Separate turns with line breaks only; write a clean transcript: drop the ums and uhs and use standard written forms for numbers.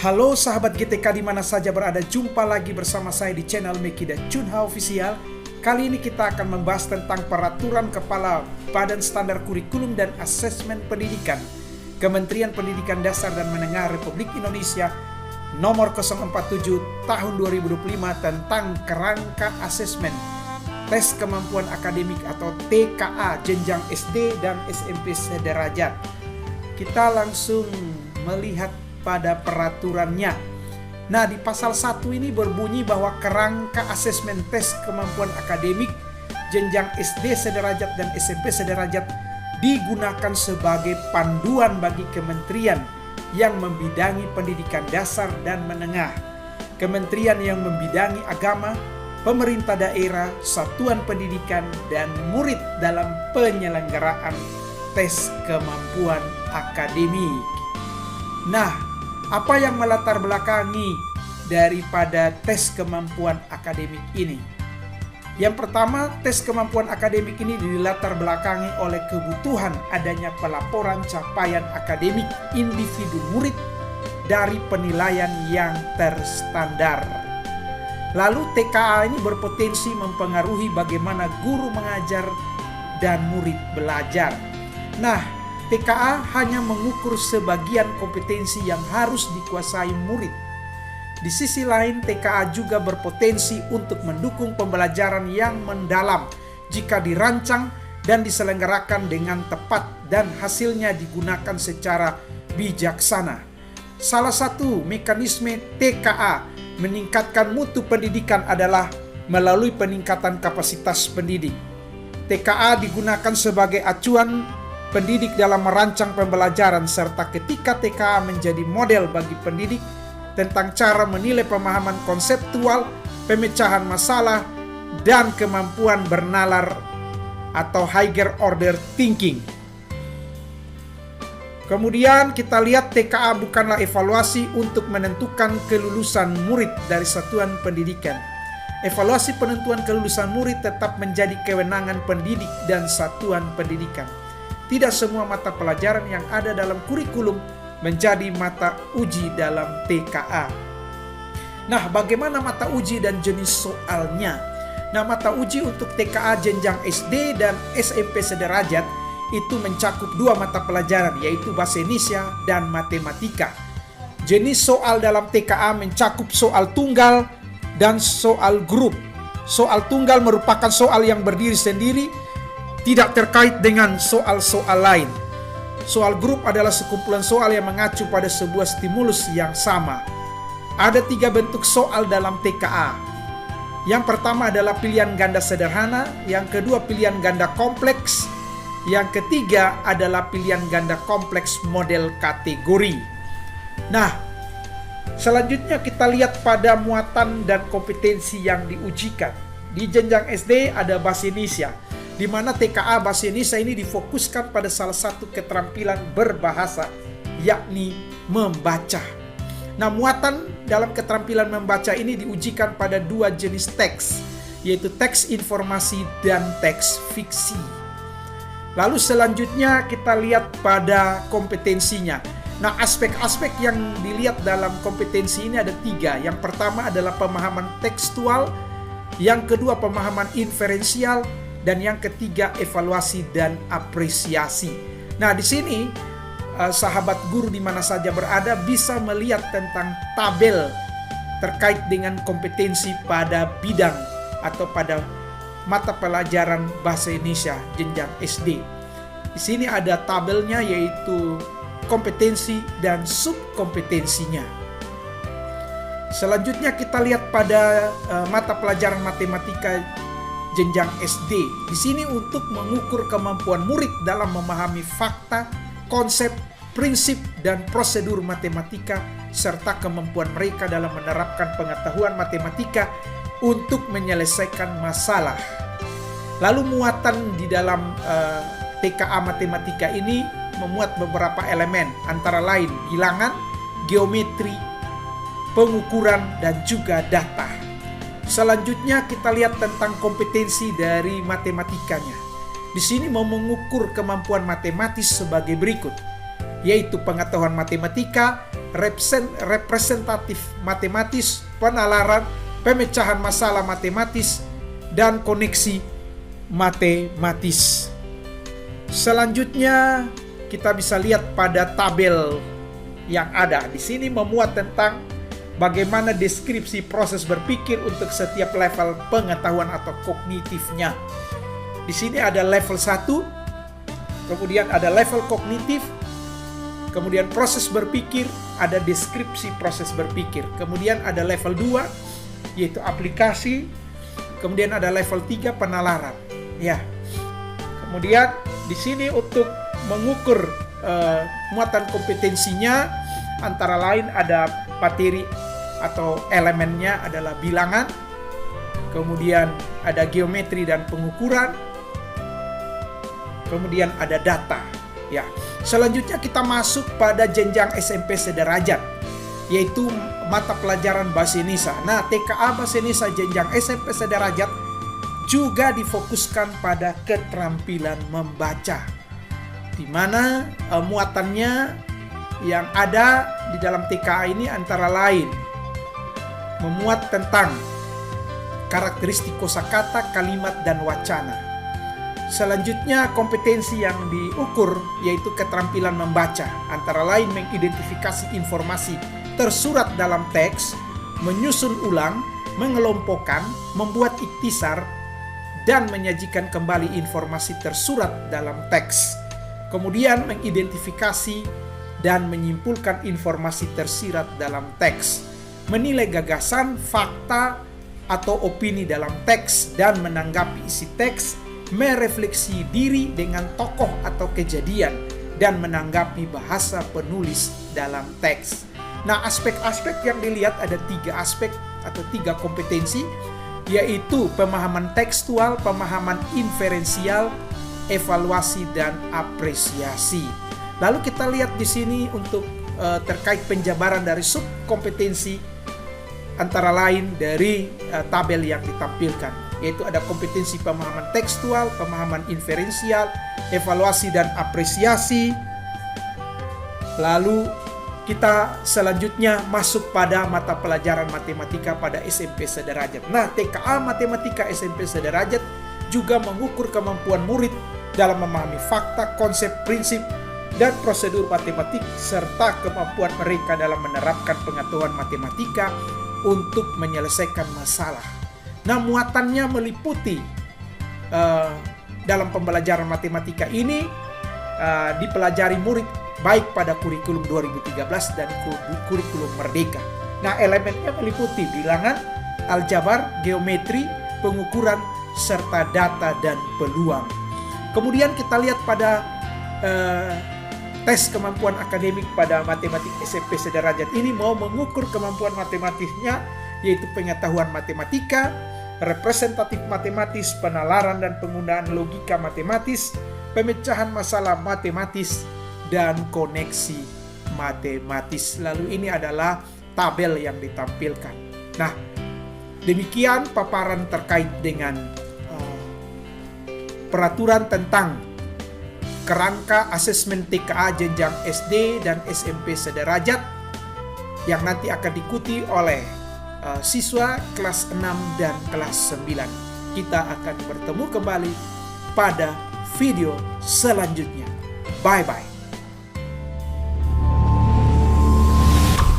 Halo sahabat GTK di mana saja berada, jumpa lagi bersama saya di channel Meki dan Chunha Official. Kali ini kita akan membahas tentang Peraturan Kepala Badan Standar Kurikulum dan Asesmen Pendidikan Kementerian Pendidikan Dasar dan Menengah Republik Indonesia Nomor 047 Tahun 2025 tentang kerangka asesmen tes kemampuan akademik atau TKA jenjang SD dan SMP sederajat. Kita langsung melihat pada peraturannya. Nah, di pasal 1 ini berbunyi bahwa kerangka asesmen tes kemampuan akademik jenjang SD sederajat dan SMP sederajat digunakan sebagai panduan bagi kementerian yang membidangi pendidikan dasar dan menengah, kementerian yang membidangi agama, pemerintah daerah, satuan pendidikan, dan murid dalam penyelenggaraan tes kemampuan akademik. Nah, apa yang melatar belakangi daripada tes kemampuan akademik ini? Yang pertama, tes kemampuan akademik ini dilatar belakangi oleh kebutuhan adanya pelaporan capaian akademik individu murid dari penilaian yang terstandar. Lalu TKA ini berpotensi mempengaruhi bagaimana guru mengajar dan murid belajar. Nah, TKA hanya mengukur sebagian kompetensi yang harus dikuasai murid. Di sisi lain, TKA juga berpotensi untuk mendukung pembelajaran yang mendalam jika dirancang dan diselenggarakan dengan tepat dan hasilnya digunakan secara bijaksana. Salah satu mekanisme TKA meningkatkan mutu pendidikan adalah melalui peningkatan kapasitas pendidik. TKA digunakan sebagai acuan pendidik dalam merancang pembelajaran, serta ketika TKA menjadi model bagi pendidik tentang cara menilai pemahaman konseptual, pemecahan masalah, dan kemampuan bernalar atau higher order thinking. Kemudian kita lihat TKA bukanlah evaluasi untuk menentukan kelulusan murid dari satuan pendidikan. Evaluasi penentuan kelulusan murid tetap menjadi kewenangan pendidik dan satuan pendidikan. Tidak semua mata pelajaran yang ada dalam kurikulum menjadi mata uji dalam TKA. Nah, bagaimana mata uji dan jenis soalnya? Nah, mata uji untuk TKA jenjang SD dan SMP sederajat itu mencakup 2 mata pelajaran, yaitu Bahasa Indonesia dan Matematika. Jenis soal dalam TKA mencakup soal tunggal dan soal grup. Soal tunggal merupakan soal yang berdiri sendiri, tidak terkait dengan soal-soal lain. Soal grup adalah sekumpulan soal yang mengacu pada sebuah stimulus yang sama. Ada 3 bentuk soal dalam TKA. Yang pertama adalah pilihan ganda sederhana, yang kedua pilihan ganda kompleks, yang ketiga adalah pilihan ganda kompleks model kategori. Nah, selanjutnya kita lihat pada muatan dan kompetensi yang diujikan. Di jenjang SD ada Bahasa Indonesia, di mana TKA Bahasa Indonesia ini difokuskan pada salah satu keterampilan berbahasa, yakni membaca. Nah, muatan dalam keterampilan membaca ini diujikan pada 2 jenis teks, yaitu teks informasi dan teks fiksi. Lalu selanjutnya kita lihat pada kompetensinya. Nah, aspek-aspek yang dilihat dalam kompetensi ini ada 3. Yang pertama adalah pemahaman tekstual, yang kedua pemahaman inferensial, dan yang ketiga evaluasi dan apresiasi. Nah, di sini sahabat guru di mana saja berada bisa melihat tentang tabel terkait dengan kompetensi pada bidang atau pada mata pelajaran Bahasa Indonesia jenjang SD. Di sini ada tabelnya, yaitu kompetensi dan subkompetensinya. Selanjutnya kita lihat pada mata pelajaran Matematika jenjang SD. Di sini untuk mengukur kemampuan murid dalam memahami fakta, konsep, prinsip, dan prosedur matematika, serta kemampuan mereka dalam menerapkan pengetahuan matematika untuk menyelesaikan masalah. Lalu muatan di dalam TKA Matematika ini memuat beberapa elemen, antara lain bilangan, geometri, pengukuran, dan juga data. Selanjutnya kita lihat tentang kompetensi dari matematikanya. Di sini mau mengukur kemampuan matematis sebagai berikut, yaitu pengetahuan matematika, representatif matematis, penalaran, pemecahan masalah matematis, dan koneksi matematis. Selanjutnya kita bisa lihat pada tabel yang ada di sini memuat tentang bagaimana deskripsi proses berpikir untuk setiap level pengetahuan atau kognitifnya. Di sini ada level 1, kemudian ada level kognitif, kemudian proses berpikir, ada deskripsi proses berpikir. Kemudian ada level 2, yaitu aplikasi. Kemudian ada level 3, penalaran. Ya. Kemudian di sini untuk mengukur muatan kompetensinya, antara lain ada materi atau elemennya adalah bilangan. Kemudian ada geometri dan pengukuran. Kemudian ada data. Ya. Selanjutnya kita masuk pada jenjang SMP sederajat, yaitu mata pelajaran Bahasa Indonesia. Nah, TKA Bahasa Indonesia jenjang SMP sederajat juga difokuskan pada keterampilan membaca, di mana muatannya yang ada di dalam TKA ini antara lain memuat tentang karakteristik kosakata, kalimat, dan wacana. Selanjutnya kompetensi yang diukur yaitu keterampilan membaca, antara lain mengidentifikasi informasi tersurat dalam teks, menyusun ulang, mengelompokkan, membuat ikhtisar, dan menyajikan kembali informasi tersurat dalam teks. Kemudian mengidentifikasi dan menyimpulkan informasi tersirat dalam teks, menilai gagasan, fakta, atau opini dalam teks, dan menanggapi isi teks, merefleksi diri dengan tokoh atau kejadian, dan menanggapi bahasa penulis dalam teks. Nah, aspek-aspek yang dilihat ada 3 aspek atau 3 kompetensi, yaitu pemahaman tekstual, pemahaman inferensial, evaluasi, dan apresiasi. Lalu kita lihat di sini untuk terkait penjabaran dari subkompetensi, antara lain dari tabel yang ditampilkan, yaitu ada kompetensi pemahaman tekstual, pemahaman inferensial, evaluasi, dan apresiasi. Lalu kita selanjutnya masuk pada mata pelajaran matematika pada SMP sederajat. Nah, TKA Matematika SMP sederajat juga mengukur kemampuan murid dalam memahami fakta, konsep, prinsip, dan prosedur matematik, serta kemampuan mereka dalam menerapkan pengetahuan matematika untuk menyelesaikan masalah. Nah, muatannya meliputi dalam pembelajaran matematika ini dipelajari murid baik pada kurikulum 2013 dan kurikulum Merdeka. Nah, elemennya meliputi bilangan, aljabar, geometri, pengukuran, serta data dan peluang. Kemudian kita lihat pada tes kemampuan akademik pada matematik SMP sederajat ini mau mengukur kemampuan matematisnya, yaitu pengetahuan matematika, representatif matematis, penalaran dan penggunaan logika matematis, pemecahan masalah matematis, dan koneksi matematis. Lalu ini adalah tabel yang ditampilkan. Nah, demikian paparan terkait dengan peraturan tentang kerangka asesmen TKA jenjang SD dan SMP sederajat yang nanti akan diikuti oleh siswa kelas 6 dan kelas 9. Kita akan bertemu kembali pada video selanjutnya. Bye-bye.